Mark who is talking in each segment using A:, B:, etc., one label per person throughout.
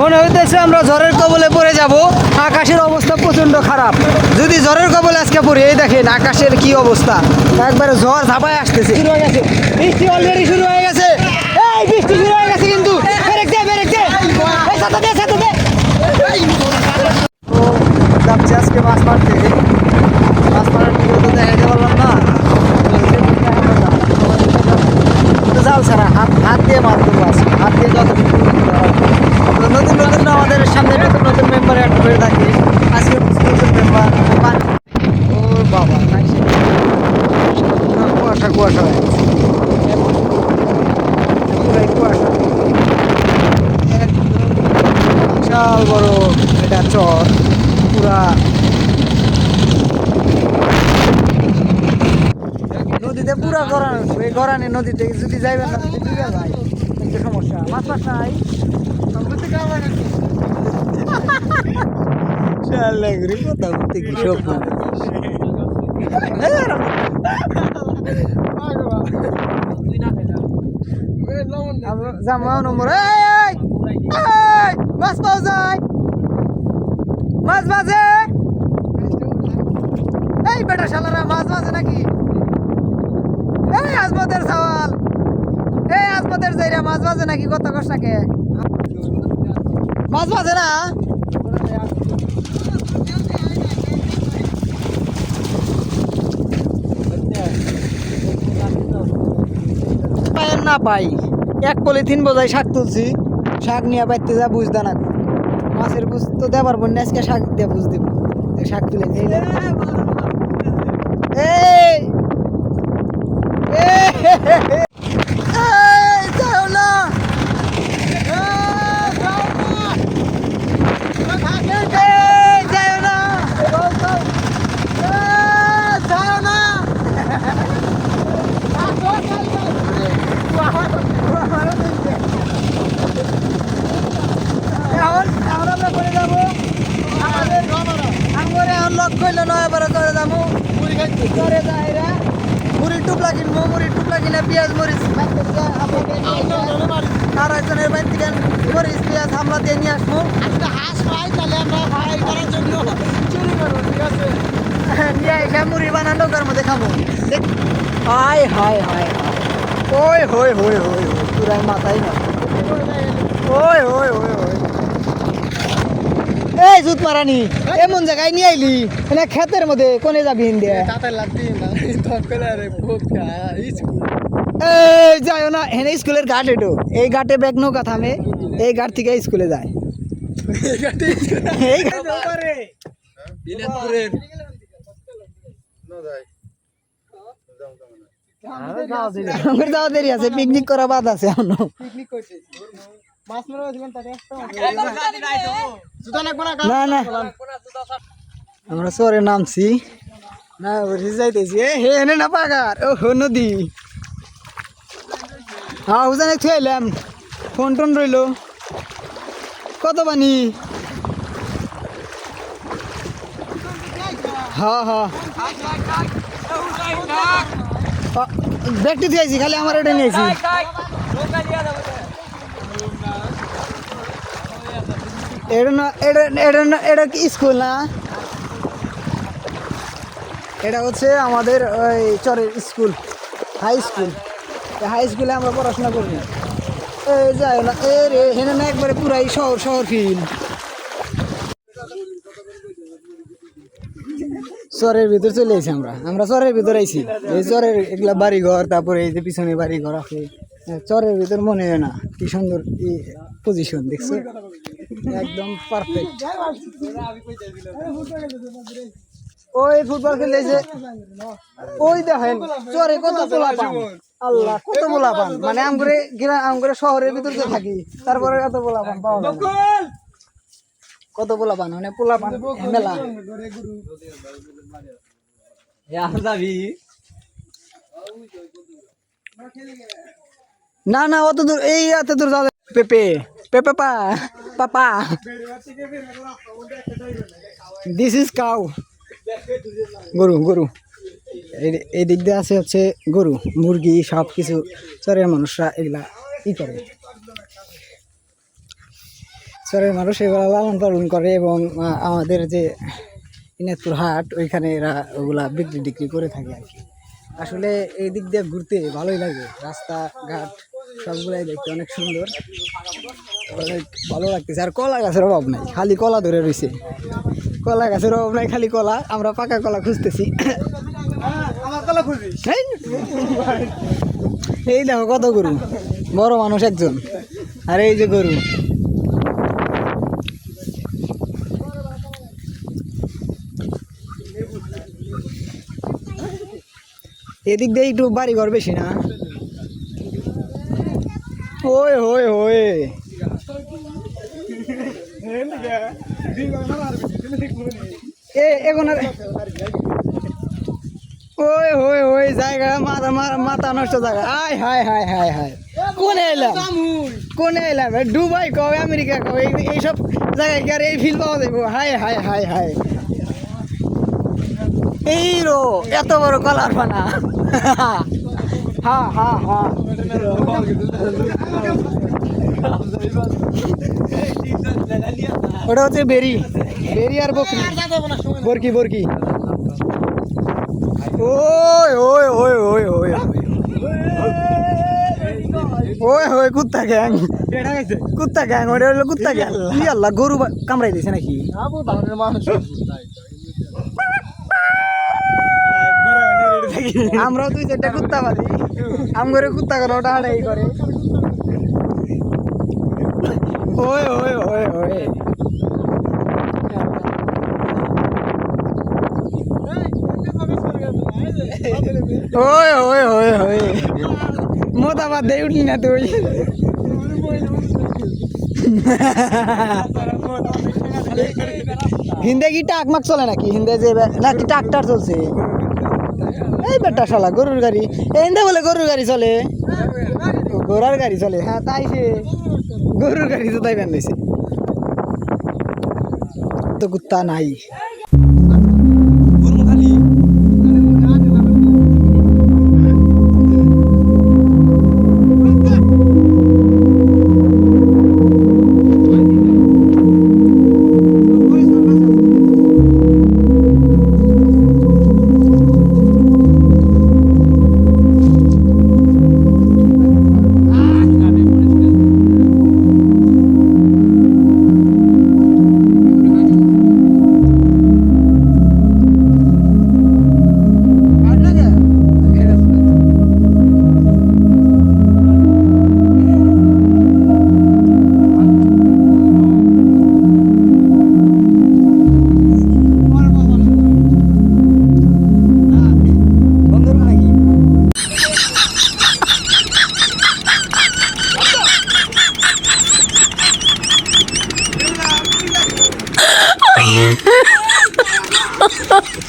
A: মনে হইতেছে আমরা ঝড়ের কবলে পড়ে যাব। আকাশের অবস্থা প্রচন্ড খারাপ। যদি ঝড়ের কবলে আজকে পড়ি, এই দেখেন আকাশের কি অবস্থা, একবারে ঝড় ঝাঁপায় আসতেছে। শুরু হয়ে গেছে বৃষ্টি, অলরেডি শুরু হয়ে গেছে। এই বৃষ্টি শুরু হয়ে গেছে কিন্তু ব্রেক দে, ব্রেক দে, এই ছাতা দে, ছাতা দে। তো যাচ্ছে আজকে মাছ মারতে। মাছ মারার ভিডিও তো দেখাইতে পারলাম না, জাল ছাড়া হাত দিয়ে মারবো মাছ, হাত দিয়ে যতটুকু। নতুন নতুন আমাদের সামনে নতুন নতুন মেম্বার অ্যাড হয়ে থাকে। আজকে নতুন মেম্বার ও বাবা, কুয়াশা কুয়াশা হয়ে গেছে, পুরাই কুয়াশা। বিশাল বড় এটা চর, পুরা নদীতে পুরা গড়ানো। এই গড়ানি নদীতে যদি যাইবেন না, যদি ডুবে যায় একটু সমস্যা। মাছ মাছ নাই কথা বলতে কি সব নম্বর মাছ পাওয়া যায়, মাছ বাজে। এই বেটা শালারা মাছ বাজে নাকি? এই আজমতের সওয়াল, এই আজমতের জায়গা মাছ বাজে নাকি? কত কষ্টাকে মাছ বাজে না? পায়ের না পাই, এক পলিথিন বোঝাই শাক তুলছি, শাক নিয়ে পাইতে যা বুঝতে না। মাছের বুঝ তো দেবার বোন আজকে শাক দিয়ে বুঝ দিব, শাক তুলে নিয়ে মুড়ির টুপলা কিনবো, মুড়ির টুপলা কিনে পেঁয়াজ মরিচ আর একজনের বাড়ি থেকে মরিচ পেঁয়াজ হামলা দিয়ে নিয়ে আসবো। হাঁস পাই তাহলে আমরা ভাই করার জন্য চুরি করবো, ঠিক আছে? নিয়ে এসে মুড়ি বানানো নৌকার মধ্যে খাবো। হায় হায় হায় হায়, ওই হই হই হই হই, পুরাই মাথায় না। ওই হই হই হই, এই জুত মারানি এমন জায়গায় নিয়ে আইলি, মানে ক্ষেতের মধ্যে কোনে যাবি? হিন্দে এই যাইও না, হেনে স্কুলের ঘাট এটো, এই ঘাটে ব্যাগ নৌকা থামে, এই ঘাট থেকে স্কুলে যায়। যাওয়া দেরি আছে, পিকনিক করা বাদ আছে এখনো। না না আমরা চরে নামছি না, যাইতেছি হেনে না পাগার ও নদী। হ্যাঁ হুজানে থুয়াইলাম, ফোন টোন রইল। কত পানি? হ্যাঁ হ্যাঁ ব্যাগটি দিয়েছি, খালি আমার এটা নিয়েছি। এটা কি স্কুল না? এটা হচ্ছে আমাদের ওই চরের স্কুল, হাই স্কুল। হাই স্কুলে আমরা পড়াশোনা করি। এই যাই না এ রে, হেনে না একবারে পুরাই শহর শহর ফিল। চরের ভিতর চলে আইছি আমরা চরের ভিতর আইছি। এই চরের এগুলা বাড়ি ঘর, তারপরে এই যে পিছনে বাড়ি ঘর আছে। চরের ভিতর মনে হয় না কি সুন্দর পজিশন, দেখছো? একদম পারফেক্ট। ওই ফুটবল খেলেছে, ওই দেখেন চরে কত পোলা পান, আল্লাহ কত পোলা পান। মানে আমগরে শহরের ভিতর তো থাকি, তারপরে এত পোলা পান পাওয়া যায় না। কত পোলা পান, মানে পোলা পান মেলা। না না অত দূর, এই এত দূর যাবে। পেপে পেপে পা পাপা, দিস ইজ কাউ, গরু গরু। এই দিক দিয়ে আছে হচ্ছে গরু, মুরগি, সব কিছু চরের মানুষরা এগুলা ই করে। চরের মানুষ এগুলো লালন পালন করে এবং আমাদের যে দিনাজপুর হাট ওইখানে এরা ওগুলা বিক্রি টিক্রি করে থাকে আর কি। আসলে এই দিক দিয়ে ঘুরতে ভালোই লাগে, রাস্তাঘাট সবগুলাই দেখতে অনেক সুন্দর, অনেক ভালো লাগতেছে। আর কলা গাছের অভাব নাই, খালি কলা ধরে রয়েছে, কলা গাছের অভাব নাই, খালি কলা। আমরা পাকা কলা খুঁজতেছি। এই দেখো কত গরু, বড় মানুষ একজন, আর এই যে গরু। এদিক দিয়ে একটু বাড়ি ঘর বেশি না? ওই ওই ওই এখন ওই ওই ওই জায়গা মাথা মাথা নষ্ট জায়গা। আয় হায় হায় হায় হায়, কোনে এলাম কোনে এলাম? দুবাই কবে, আমেরিকা কবে, এইসব জায়গায় কি আর এই ফিল পাওয়া যাবো? হায় হায় হায় হায়, এই রো এত বড় কলার পানা। হা হা হা, ওটা হচ্ছে বেরি, বেরি আর বকরি, বরকি বরকি। ওই ওই ওই ওই ওই ওই ওই কুত্তা গ্যাং, কুত্তা গ্যাং, ওটা হলো কুত্তা গ্যাং। আল্লাহ, গরু কামড়াই দিয়েছে নাকি? আমরাও দুই চারটা কুত্তা পালি, আমগরে কুত্তা করে ওটা হাঁটাই করে। ওই ওই ওই ওই ওই ওই ওই ওই, মোতাবাদ দিয়ে উঠলি না তুই? হিন্দে কি টাকমাক চলে নাকি? হিন্দে যে নাকি ট্রাক্টর চলছে? এই বেটা শালা গরুর গাড়ি, হিন্দে বলে গরুর গাড়ি চলে, ঘোড়ার গাড়ি চলে। হ্যাঁ তাই, সে গরুর গাড়ি তো তাই বানিয়েছে, তো কুত্তা নাই।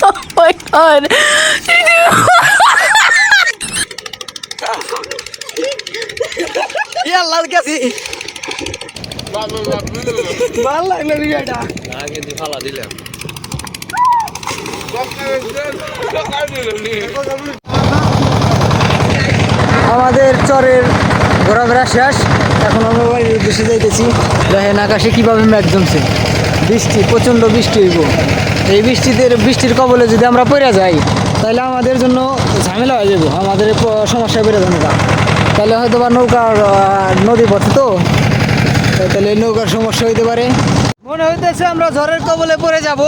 B: Oh my god.
A: আল্লাহ কাছে ভালো লাগলো ভিডিওটা।
C: আগে দি ফালা দিলাম।
A: আমাদের চরের ঘোরাফেরা শেষ, এখন আমরা বাড়ির উদ্দেশ্যে যাইতেছি। দেখেন আকাশে কীভাবে মেঘ জমছে, বৃষ্টি, প্রচণ্ড বৃষ্টি হইব। এই বৃষ্টির কবলে যদি আমরা পড়ে যাই তাহলে আমাদের জন্য ঝামেলা হয়ে যাব, আমাদের সমস্যা বেড়ে যাবে। তাহলে হয়তো বা নৌকার নদী পথে তো, তাহলে নৌকার সমস্যা হইতে পারে। মনে হইতেছে আমরা ঝড়ের কবলে পড়ে যাব,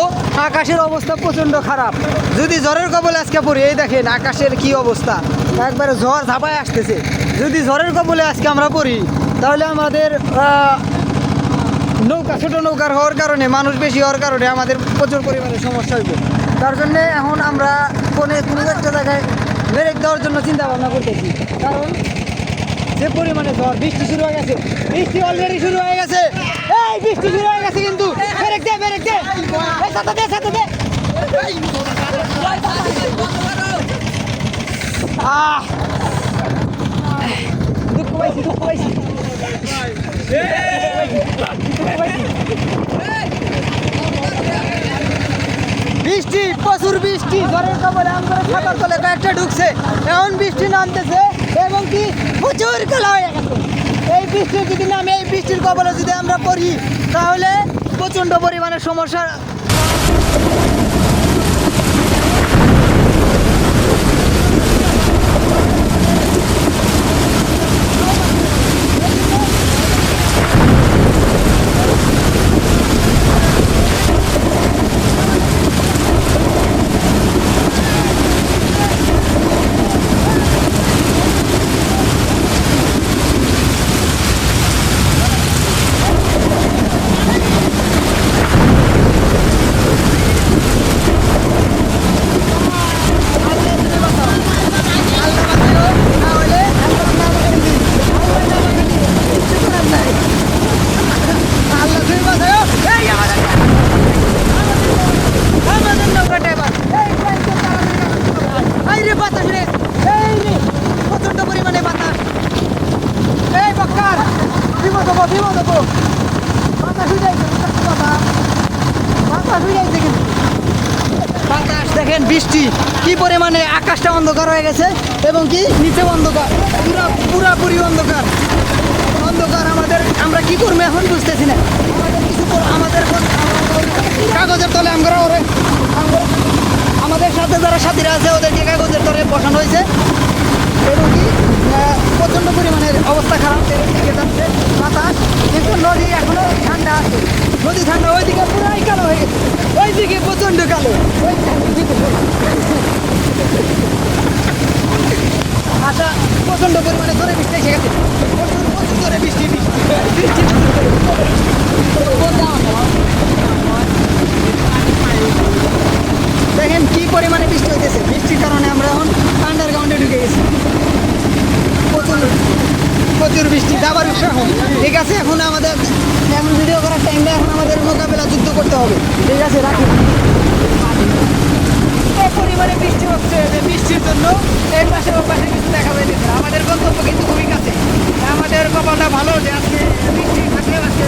A: আকাশের অবস্থা প্রচণ্ড খারাপ। যদি ঝড়ের কবলে আজকে পড়ি, এই দেখেন আকাশের কি অবস্থা, একবারে ঝড় ঝাঁপায় আসতেছে। যদি ঝড়ের কবলে আজকে আমরা পড়ি তাহলে আমাদের নৌকা, ছোটো নৌকার হওয়ার কারণে, মানুষ বেশি হওয়ার কারণে আমাদের প্রচুর পরিমাণে সমস্যা হইবে। তার জন্যে এখন আমরা কোনো একটা জায়গায় ব্রেক দেওয়ার জন্য চিন্তা ভাবনা করতেছি। কারণ যে পরিমাণে ঝড়, বৃষ্টি শুরু হয়ে গেছে, বৃষ্টি অলরেডি শুরু হয়ে গেছে, এই বৃষ্টি শুরু হয়ে গেছে কিন্তু। ব্রেক দে, ব্রেক দে, ছাতা দে, ছাতা দে। দুঃখ পাইছি, দুঃখ পাইছি। বৃষ্টি, প্রচুর বৃষ্টি, ঝড়ের কবলে আমরা ছাতার তলে কয়েকটা ঢুকছে, এখন বৃষ্টি নামতেছে এবং কি প্রচুর খেলা হয়ে গেছে। এই বৃষ্টি যদি নামে, এই বৃষ্টির কবলে যদি আমরা পড়ি তাহলে প্রচণ্ড পরিমাণে সমস্যা। দেখেন বৃষ্টি কি পরিমাণে, আকাশটা অন্ধকার হয়ে গেছে এবং কি নিচে অন্ধকার, পুরাপুরি অন্ধকার অন্ধকার। আমরা কি করবো এখন বুঝতেছি না। আমাদের কাগজের তলে আমাদের সাথে যারা সাথীরা আছে ওদেরকে কাগজের তলে বসানো হয়েছে এবং কি প্রচণ্ড পরিমাণের অবস্থা খারাপ দিকে যাচ্ছে বাতাস, কিন্তু নদী এখনো ঠান্ডা আছে। নদী ঠান্ডা, ওইদিকে পুরাই কালো হয়ে গেছে, ওইদিকে প্রচণ্ড কালো। আচ্ছা, প্রচণ্ড পরিমাণে জোরে বৃষ্টি এসে গেছে, প্রচুর জোরে বৃষ্টি বৃষ্টি দেখেন কি পরিমাণে বৃষ্টি হইতেছে। বৃষ্টির কারণে আমরা এখন আন্ডারগ্রাউন্ডে ঢুকে গেছি। প্রচুর বৃষ্টি, যাবার উৎসাহ। ঠিক আছে, এখন আমাদের এমন ভিডিও করার টাইমে এখন আমাদের মোকাবেলা যুদ্ধ করতে হবে। ঠিক আছে, রাখি। এই পরিমাণে বৃষ্টি হচ্ছে যে বৃষ্টির জন্য এই পাশে ও পাশে কিছু দেখা যাইতেছে। আমাদের গন্তব্য কিন্তু খুবই কাছে। আমাদের কপালটা ভালো যে আজকে বৃষ্টি থাকলেও আজকে